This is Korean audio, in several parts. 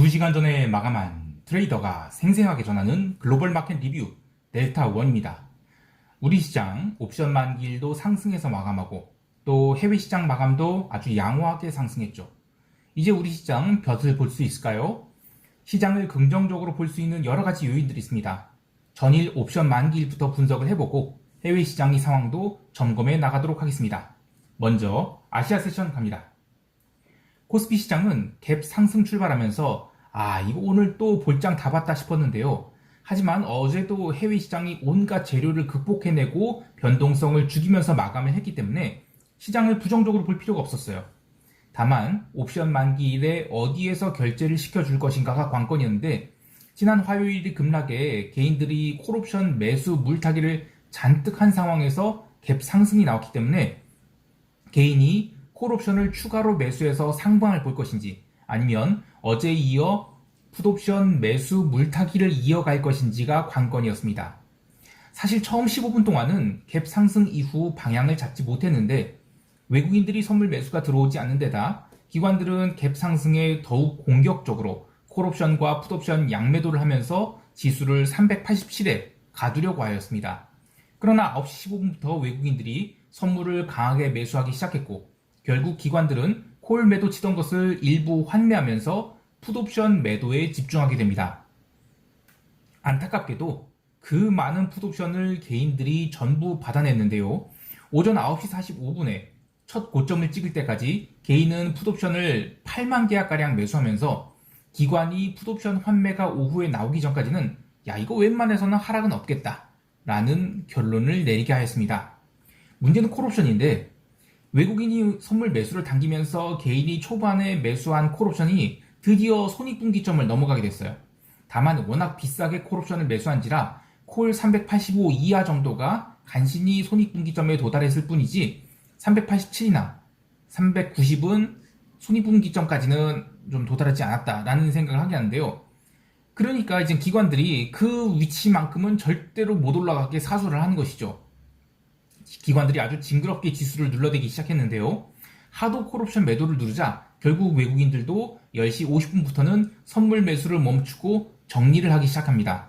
2시간 전에 마감한 트레이더가 생생하게 전하는 글로벌 마켓 리뷰 델타1입니다. 우리 시장 옵션 만기일도 상승해서 마감하고 또 해외 시장 마감도 아주 양호하게 상승했죠. 이제 우리 시장 볕을 볼 수 있을까요? 시장을 긍정적으로 볼 수 있는 여러 가지 요인들이 있습니다. 전일 옵션 만기일부터 분석을 해보고 해외 시장의 상황도 점검해 나가도록 하겠습니다. 먼저 아시아 세션 갑니다. 코스피 시장은 갭 상승 출발하면서 이거 오늘 또 볼장 다 봤다 싶었는데요. 하지만 어제도 해외 시장이 온갖 재료를 극복해내고 변동성을 죽이면서 마감을 했기 때문에 시장을 부정적으로 볼 필요가 없었어요. 다만 옵션 만기일에 어디에서 결제를 시켜줄 것인가가 관건이었는데 지난 화요일 급락에 개인들이 콜옵션 매수 물타기를 잔뜩 한 상황에서 갭 상승이 나왔기 때문에 개인이 콜옵션을 추가로 매수해서 상방을 볼 것인지 아니면 어제에 이어 풋옵션 매수 물타기를 이어갈 것인지가 관건이었습니다. 사실 처음 15분 동안은 갭 상승 이후 방향을 잡지 못했는데 외국인들이 선물 매수가 들어오지 않는 데다 기관들은 갭 상승에 더욱 공격적으로 콜옵션과 풋옵션 양매도를 하면서 지수를 387에 가두려고 하였습니다. 그러나 9시 15분부터 외국인들이 선물을 강하게 매수하기 시작했고 결국 기관들은 콜 매도 치던 것을 일부 환매하면서 풋옵션 매도에 집중하게 됩니다. 안타깝게도 그 많은 풋옵션을 개인들이 전부 받아냈는데요. 오전 9시 45분에 첫 고점을 찍을 때까지 개인은 풋옵션을 8만 계약가량 매수하면서 기관이 풋옵션 환매가 오후에 나오기 전까지는 이거 웬만해서는 하락은 없겠다 라는 결론을 내리게 하였습니다. 문제는 콜옵션인데 외국인이 선물 매수를 당기면서 개인이 초반에 매수한 콜옵션이 드디어 손익분기점을 넘어가게 됐어요. 다만 워낙 비싸게 콜옵션을 매수한지라 콜 385 이하 정도가 간신히 손익분기점에 도달했을 뿐이지 387이나 390은 손익분기점까지는 좀 도달하지 않았다라는 생각을 하게 하는데요. 그러니까 이제 기관들이 그 위치만큼은 절대로 못 올라가게 사수를 하는 것이죠. 기관들이 아주 징그럽게 지수를 눌러대기 시작했는데요. 하도 콜옵션 매도를 누르자 결국 외국인들도 10시 50분부터는 선물 매수를 멈추고 정리를 하기 시작합니다.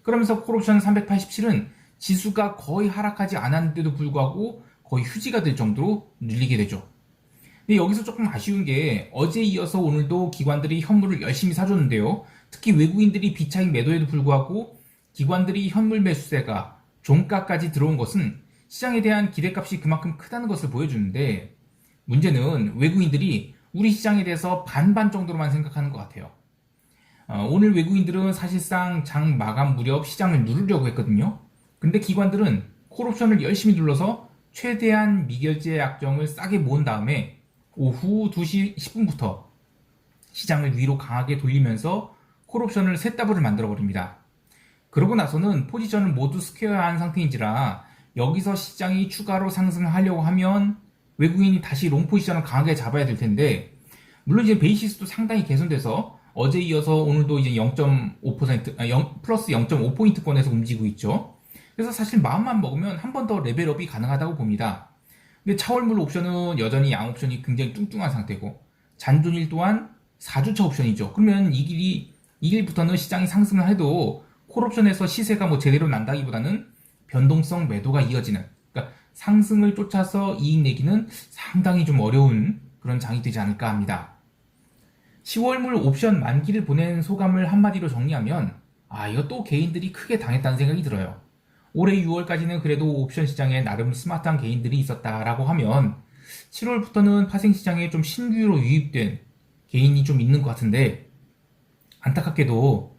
그러면서 콜옵션 387은 지수가 거의 하락하지 않았는데도 불구하고 거의 휴지가 될 정도로 눌리게 되죠. 근데 여기서 조금 아쉬운 게 어제 이어서 오늘도 기관들이 현물을 열심히 사줬는데요. 특히 외국인들이 비차익 매도에도 불구하고 기관들이 현물 매수세가 종가까지 들어온 것은 시장에 대한 기대값이 그만큼 크다는 것을 보여주는데 문제는 외국인들이 우리 시장에 대해서 반반 정도로만 생각하는 것 같아요. 오늘 외국인들은 사실상 장 마감 무렵 시장을 누르려고 했거든요. 근데 기관들은 콜옵션을 열심히 눌러서 최대한 미결제 약정을 싸게 모은 다음에 오후 2시 10분부터 시장을 위로 강하게 돌리면서 콜옵션을 셋 더블을 만들어 버립니다. 그러고 나서는 포지션을 모두 스퀘어한 상태인지라 여기서 시장이 추가로 상승하려고 하면 외국인이 다시 롱 포지션을 강하게 잡아야 될 텐데 물론 이제 베이시스도 상당히 개선돼서 어제 이어서 오늘도 이제 0.5% 플러스 0.5포인트권에서 움직이고 있죠. 그래서 사실 마음만 먹으면 한 번 더 레벨업이 가능하다고 봅니다. 근데 차월물 옵션은 여전히 양 옵션이 굉장히 뚱뚱한 상태고 잔존일 또한 4주차 옵션이죠. 그러면 이 길부터는 시장이 상승을 해도 콜 옵션에서 시세가 제대로 난다기보다는 변동성 매도가 이어지는, 그러니까 상승을 쫓아서 이익 내기는 상당히 좀 어려운 그런 장이 되지 않을까 합니다. 10월물 옵션 만기를 보낸 소감을 한마디로 정리하면 이거 또 개인들이 크게 당했다는 생각이 들어요. 올해 6월까지는 그래도 옵션 시장에 나름 스마트한 개인들이 있었다라고 하면 7월부터는 파생시장에 좀 신규로 유입된 개인이 좀 있는 것 같은데 안타깝게도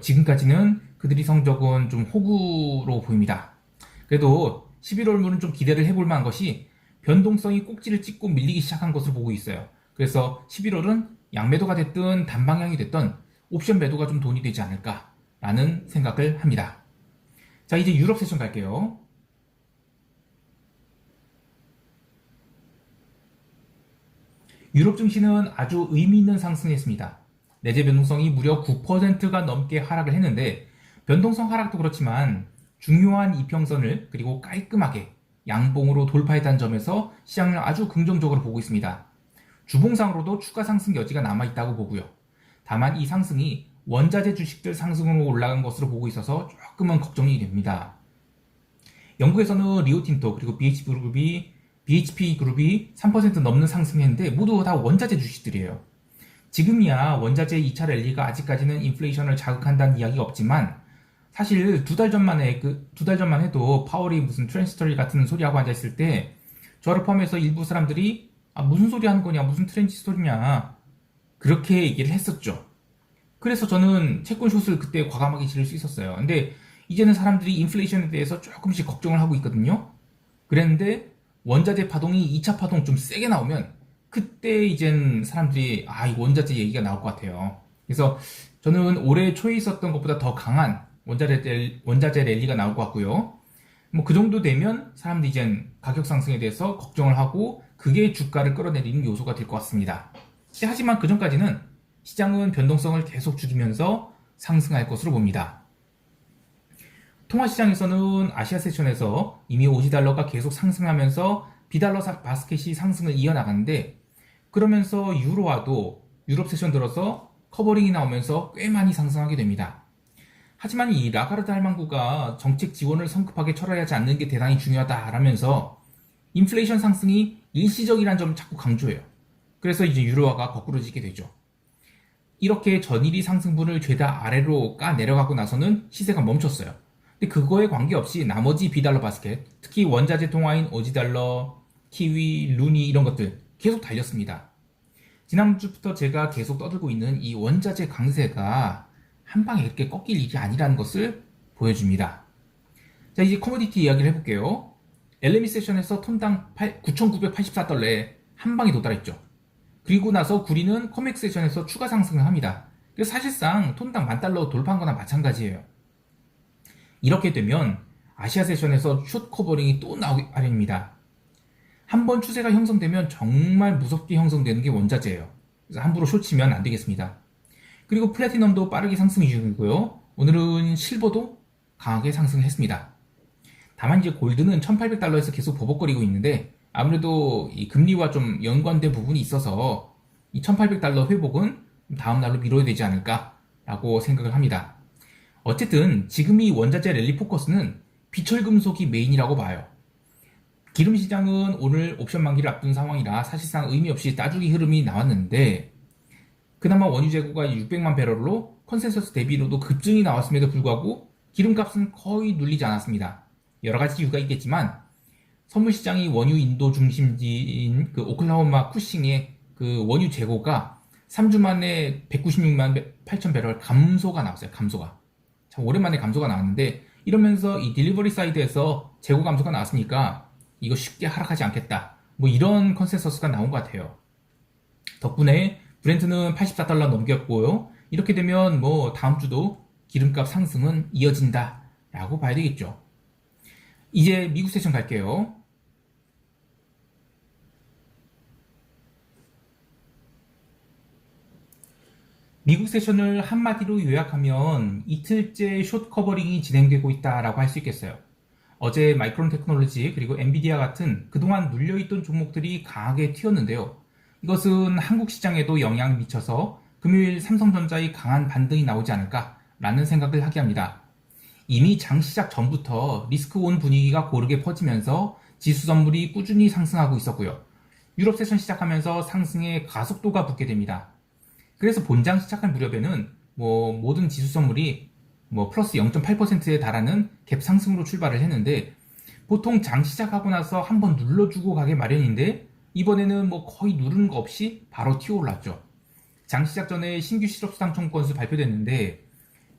지금까지는 그들이 성적은 좀 호구로 보입니다. 그래도 11월물은 좀 기대를 해볼 만한 것이 변동성이 꼭지를 찍고 밀리기 시작한 것을 보고 있어요. 그래서 11월은 양매도가 됐든 단방향이 됐든 옵션 매도가 좀 돈이 되지 않을까라는 생각을 합니다. 자, 이제 유럽 세션 갈게요. 유럽 증시는 아주 의미 있는 상승했습니다. 내재 변동성이 무려 9%가 넘게 하락을 했는데 변동성 하락도 그렇지만 중요한 이평선을 그리고 깔끔하게 양봉으로 돌파했다는 점에서 시장을 아주 긍정적으로 보고 있습니다. 주봉상으로도 추가 상승 여지가 남아있다고 보고요. 다만 이 상승이 원자재 주식들 상승으로 올라간 것으로 보고 있어서 조금은 걱정이 됩니다. 영국에서는 리오틴토 그리고 BHP 그룹이 3% 넘는 상승했는데 모두 다 원자재 주식들이에요. 지금이야 원자재 2차 랠리가 아직까지는 인플레이션을 자극한다는 이야기가 없지만 사실 두 달 전만 해도 파월이 무슨 트랜지스터리 같은 소리하고 앉아있을 때 저를 포함해서 일부 사람들이 무슨 소리 하는 거냐, 무슨 트랜지스터리냐 그렇게 얘기를 했었죠. 그래서 저는 채권 숏을 그때 과감하게 지를 수 있었어요. 근데 이제는 사람들이 인플레이션에 대해서 조금씩 걱정을 하고 있거든요. 그랬는데 원자재 파동이 2차 파동 좀 세게 나오면 그때 이젠 사람들이 이 원자재 얘기가 나올 것 같아요. 그래서 저는 올해 초에 있었던 것보다 더 강한 원자재 랠리가 나올 것 같고요. 뭐 그 정도 되면 사람들이 이젠 가격 상승에 대해서 걱정을 하고 그게 주가를 끌어내리는 요소가 될 것 같습니다. 하지만 그 전까지는 시장은 변동성을 계속 줄이면서 상승할 것으로 봅니다. 통화시장에서는 아시아 세션에서 이미 오지달러가 계속 상승하면서 비달러 바스켓이 상승을 이어나가는데 그러면서 유로화도 유럽 세션 들어서 커버링이 나오면서 꽤 많이 상승하게 됩니다. 하지만 이 라가르드 할망구가 정책 지원을 성급하게 철회하지 않는 게 대단히 중요하다라면서 인플레이션 상승이 일시적이라는 점을 자꾸 강조해요. 그래서 이제 유로화가 거꾸로지게 되죠. 이렇게 전일이 상승분을 죄다 아래로 까 내려가고 나서는 시세가 멈췄어요. 근데 그거에 관계없이 나머지 비달러 바스켓, 특히 원자재 통화인 오지달러, 키위, 루니 이런 것들 계속 달렸습니다. 지난주부터 제가 계속 떠들고 있는 이 원자재 강세가 한 방에 이렇게 꺾일 일이 아니라는 것을 보여줍니다. 자, 이제 커머디티 이야기를 해볼게요. LME 세션에서 톤당 9,984달러에 한 방에 도달했죠. 그리고 나서 구리는 코맥스 세션에서 추가 상승을 합니다. 그래서 사실상 톤당 10,000달러 돌파한 거나 마찬가지예요. 이렇게 되면 아시아 세션에서 숏 커버링이 또 나오기 마련입니다. 한번 추세가 형성되면 정말 무섭게 형성되는 게 원자재예요. 그래서 함부로 숏치면 안 되겠습니다. 그리고 플래티넘도 빠르게 상승 중이고요. 오늘은 실버도 강하게 상승했습니다. 다만 이제 골드는 1,800달러에서 계속 버벅거리고 있는데 아무래도 이 금리와 좀 연관된 부분이 있어서 이 1,800달러 회복은 다음 날로 미뤄야 되지 않을까라고 생각을 합니다. 어쨌든 지금 이 원자재 랠리 포커스는 비철금속이 메인이라고 봐요. 기름 시장은 오늘 옵션 만기를 앞둔 상황이라 사실상 의미 없이 따주기 흐름이 나왔는데 그나마 원유 재고가 600만 배럴로 컨센서스 대비로도 급증이 나왔음에도 불구하고 기름값은 거의 눌리지 않았습니다. 여러 가지 이유가 있겠지만 선물 시장이 원유 인도 중심지인 그 오클라호마 쿠싱의 그 원유 재고가 3주 만에 196만 8천 배럴 감소가 나왔어요. 감소가. 참 오랜만에 감소가 나왔는데 이러면서 이 딜리버리 사이드에서 재고 감소가 나왔으니까 이거 쉽게 하락하지 않겠다. 뭐 이런 컨센서스가 나온 것 같아요. 덕분에 브렌트는 84달러 넘겼고요. 이렇게 되면 뭐 다음 주도 기름값 상승은 이어진다 라고 봐야 되겠죠. 이제 미국 세션 갈게요. 미국 세션을 한마디로 요약하면 이틀째 숏 커버링이 진행되고 있다라고 할 수 있겠어요. 어제 마이크론 테크놀로지 그리고 엔비디아 같은 그동안 눌려있던 종목들이 강하게 튀었는데요. 이것은 한국 시장에도 영향을 미쳐서 금요일 삼성전자의 강한 반등이 나오지 않을까라는 생각을 하게 합니다. 이미 장 시작 전부터 리스크 온 분위기가 고르게 퍼지면서 지수 선물이 꾸준히 상승하고 있었고요. 유럽 세션 시작하면서 상승의 가속도가 붙게 됩니다. 그래서 본장 시작할 무렵에는 모든 지수 선물이 플러스 0.8%에 달하는 갭 상승으로 출발을 했는데 보통 장 시작하고 나서 한번 눌러주고 가게 마련인데 이번에는 거의 누르는 거 없이 바로 튀어올랐죠. 장 시작 전에 신규 실업수당 청구 건수 발표됐는데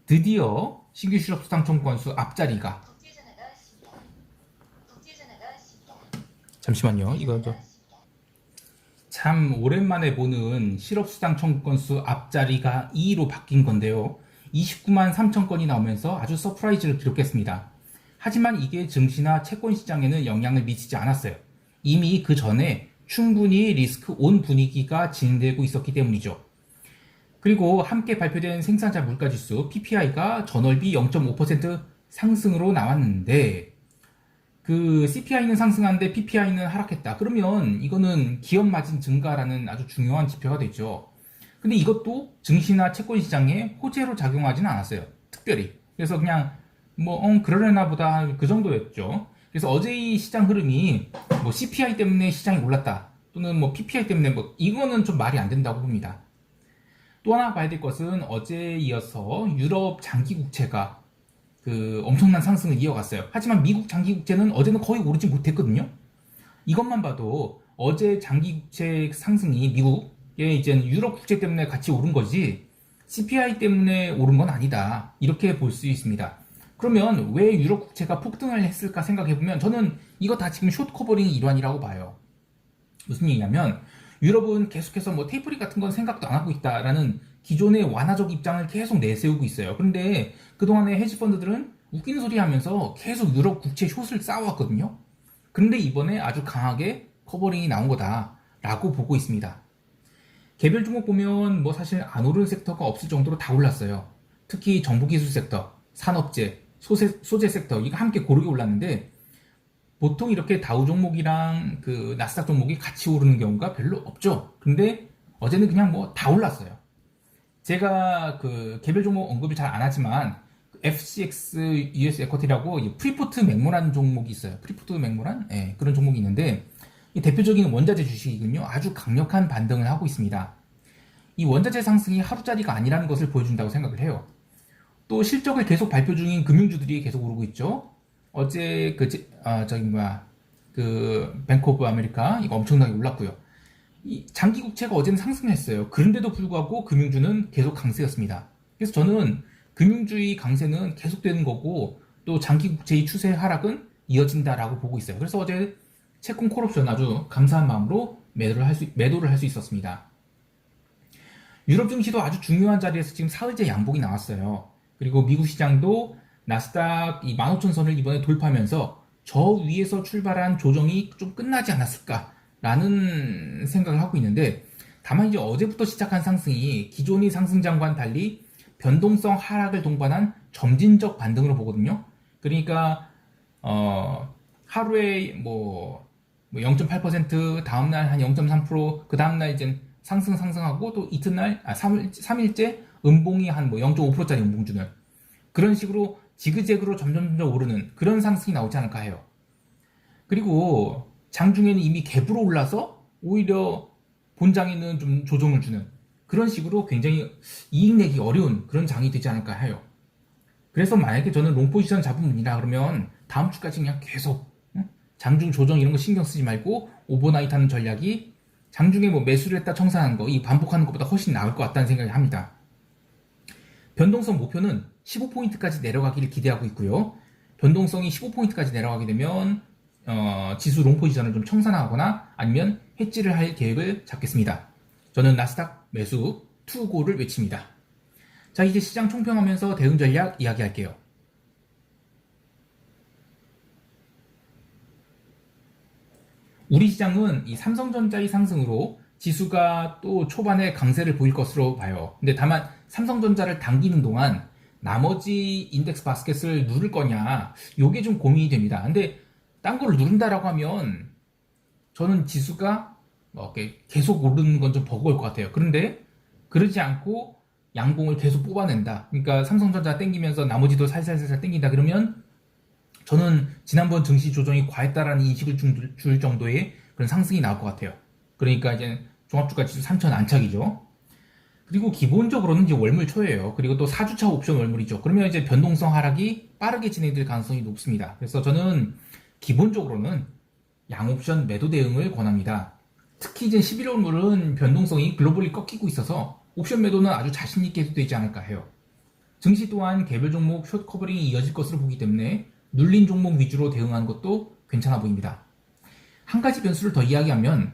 드디어 신규 실업수당 청구 건수 앞자리가 잠시만요. 이거 참 오랜만에 보는 실업수당 청구 건수 앞자리가 2로 바뀐 건데요. 29만 3천 건이 나오면서 아주 서프라이즈를 기록했습니다. 하지만 이게 증시나 채권 시장에는 영향을 미치지 않았어요. 이미 그 전에 충분히 리스크 온 분위기가 진행되고 있었기 때문이죠. 그리고 함께 발표된 생산자 물가지수 PPI가 전월비 0.5% 상승으로 나왔는데 그 CPI는 상승하는데 PPI는 하락했다. 그러면 이거는 기업 마진 증가라는 아주 중요한 지표가 되죠. 근데 이것도 증시나 채권 시장에 호재로 작용하지는 않았어요. 특별히. 그래서 그냥 그러려나 보다 그 정도였죠. 그래서 어제 이 시장 흐름이 뭐 CPI 때문에 시장이 올랐다. 또는 뭐 PPI 때문에 이거는 좀 말이 안 된다고 봅니다. 또 하나 봐야 될 것은 어제에 이어서 유럽 장기 국채가 그 엄청난 상승을 이어갔어요. 하지만 미국 장기 국채는 어제는 거의 오르지 못했거든요. 이것만 봐도 어제 장기 국채 상승이 미국의 이제 유럽 국채 때문에 같이 오른 거지 CPI 때문에 오른 건 아니다. 이렇게 볼 수 있습니다. 그러면 왜 유럽 국채가 폭등을 했을까 생각해보면 저는 이거 다 지금 숏 커버링의 일환이라고 봐요. 무슨 얘기냐면 유럽은 계속해서 뭐 테이퍼링 같은 건 생각도 안 하고 있다라는 기존의 완화적 입장을 계속 내세우고 있어요. 그런데 그동안에 헤지펀드들은 웃기는 소리 하면서 계속 유럽 국채 숏을 쌓아왔거든요. 그런데 이번에 아주 강하게 커버링이 나온 거다라고 보고 있습니다. 개별 종목 보면 뭐 사실 안 오른 섹터가 없을 정도로 다 올랐어요. 특히 정보기술 섹터, 산업재, 소재 섹터 이거 함께 고르게 올랐는데 보통 이렇게 다우 종목이랑 그 나스닥 종목이 같이 오르는 경우가 별로 없죠. 근데 어제는 그냥 뭐 다 올랐어요. 제가 그 개별 종목 언급을 잘 안 하지만 FCX US 에쿼티라고 프리포트 맥모란 종목이 있어요. 프리포트 맥모란? 네, 그런 종목이 있는데 이 대표적인 원자재 주식이군요. 아주 강력한 반등을 하고 있습니다. 이 원자재 상승이 하루짜리가 아니라는 것을 보여준다고 생각을 해요. 또 실적을 계속 발표 중인 금융주들이 계속 오르고 있죠. 어제 뱅크 오브 아메리카 이거 엄청나게 올랐고요. 이 장기 국채가 어제는 상승했어요. 그런데도 불구하고 금융주는 계속 강세였습니다. 그래서 저는 금융주의 강세는 계속되는 거고 또 장기 국채의 추세 하락은 이어진다라고 보고 있어요. 그래서 어제 채권 콜옵션 아주 감사한 마음으로 매도를 할 수 있었습니다. 유럽 증시도 아주 중요한 자리에서 지금 사흘째 양봉이 나왔어요. 그리고 미국 시장도 나스닥 이 15,000선을 이번에 돌파하면서 저 위에서 출발한 조정이 좀 끝나지 않았을까라는 생각을 하고 있는데 다만 이제 어제부터 시작한 상승이 기존의 상승장과는 달리 변동성 하락을 동반한 점진적 반등으로 보거든요. 그러니까 하루에 뭐 0.8% 다음날 한 0.3% 그 다음날 이제 상승하고 또 이튿날 3일째 음봉이 한 0.5%짜리 음봉 주는 그런 식으로 지그재그로 점점 오르는 그런 상승이 나오지 않을까 해요. 그리고 장중에는 이미 갭으로 올라서 오히려 본장에는 좀 조정을 주는 그런 식으로 굉장히 이익 내기 어려운 그런 장이 되지 않을까 해요. 그래서 만약에 저는 롱 포지션 잡은 분이라 그러면 다음 주까지 그냥 계속 장중 조정 이런 거 신경 쓰지 말고 오버나잇 하는 전략이 장중에 뭐 매수를 했다 청산하는 거 이 반복하는 것보다 훨씬 나을 것 같다는 생각을 합니다. 변동성 목표는 15포인트까지 내려가기를 기대하고 있고요. 변동성이 15포인트까지 내려가게 되면 지수 롱 포지션을 좀 청산하거나 아니면 해지를 할 계획을 잡겠습니다. 저는 나스닥 매수 투고를 외칩니다. 자, 이제 시장 총평하면서 대응 전략 이야기할게요. 우리 시장은 이 삼성전자의 상승으로 지수가 또 초반에 강세를 보일 것으로 봐요. 근데 다만 삼성전자를 당기는 동안 나머지 인덱스 바스켓을 누를 거냐 요게 좀 고민이 됩니다. 근데 딴 걸 누른다라고 하면 저는 지수가 계속 오르는 건 좀 버거울 것 같아요. 그런데 그러지 않고 양봉을 계속 뽑아낸다. 그러니까 삼성전자 땡기면서 나머지도 살살살살 땡긴다 그러면 저는 지난번 증시 조정이 과했다라는 인식을 줄 정도의 그런 상승이 나올 것 같아요. 그러니까 이제 종합주가 지수 3,000 안착이죠. 그리고 기본적으로는 이제 월물 초예요. 그리고 또 4주차 옵션 월물이죠. 그러면 이제 변동성 하락이 빠르게 진행될 가능성이 높습니다. 그래서 저는 기본적으로는 양옵션 매도 대응을 권합니다. 특히 이제 11월물은 변동성이 글로벌리 꺾이고 있어서 옵션 매도는 아주 자신있게 해도 되지 않을까 해요. 증시 또한 개별 종목 숏 커버링이 이어질 것으로 보기 때문에 눌린 종목 위주로 대응하는 것도 괜찮아 보입니다. 한 가지 변수를 더 이야기하면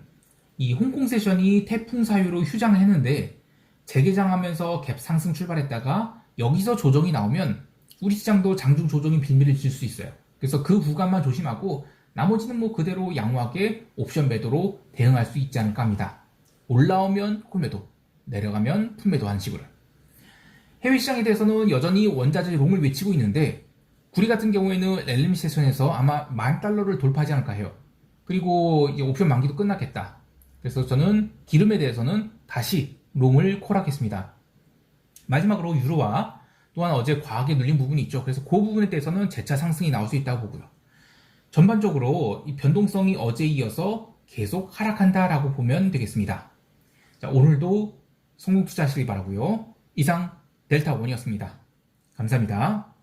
이 홍콩 세션이 태풍 사유로 휴장을 했는데 재개장하면서 갭 상승 출발했다가 여기서 조정이 나오면 우리 시장도 장중 조정이 빌미를 질 수 있어요. 그래서 그 구간만 조심하고 나머지는 뭐 그대로 양호하게 옵션 매도로 대응할 수 있지 않을까 합니다. 올라오면 콜매도, 내려가면 풀매도 하는 식으로. 해외 시장에 대해서는 여전히 원자재 롱을 외치고 있는데 구리 같은 경우에는 렐름 세션에서 아마 $10,000를 돌파하지 않을까 해요. 그리고 이제 옵션 만기도 끝났겠다. 그래서 저는 기름에 대해서는 다시 롱을 콜하겠습니다. 마지막으로 유로화 또한 어제 과하게 눌린 부분이 있죠. 그래서 그 부분에 대해서는 재차 상승이 나올 수 있다고 보고요. 전반적으로 이 변동성이 어제에 이어서 계속 하락한다라고 보면 되겠습니다. 자, 오늘도 성공 투자하시기 바라고요. 이상 델타원이었습니다. 감사합니다.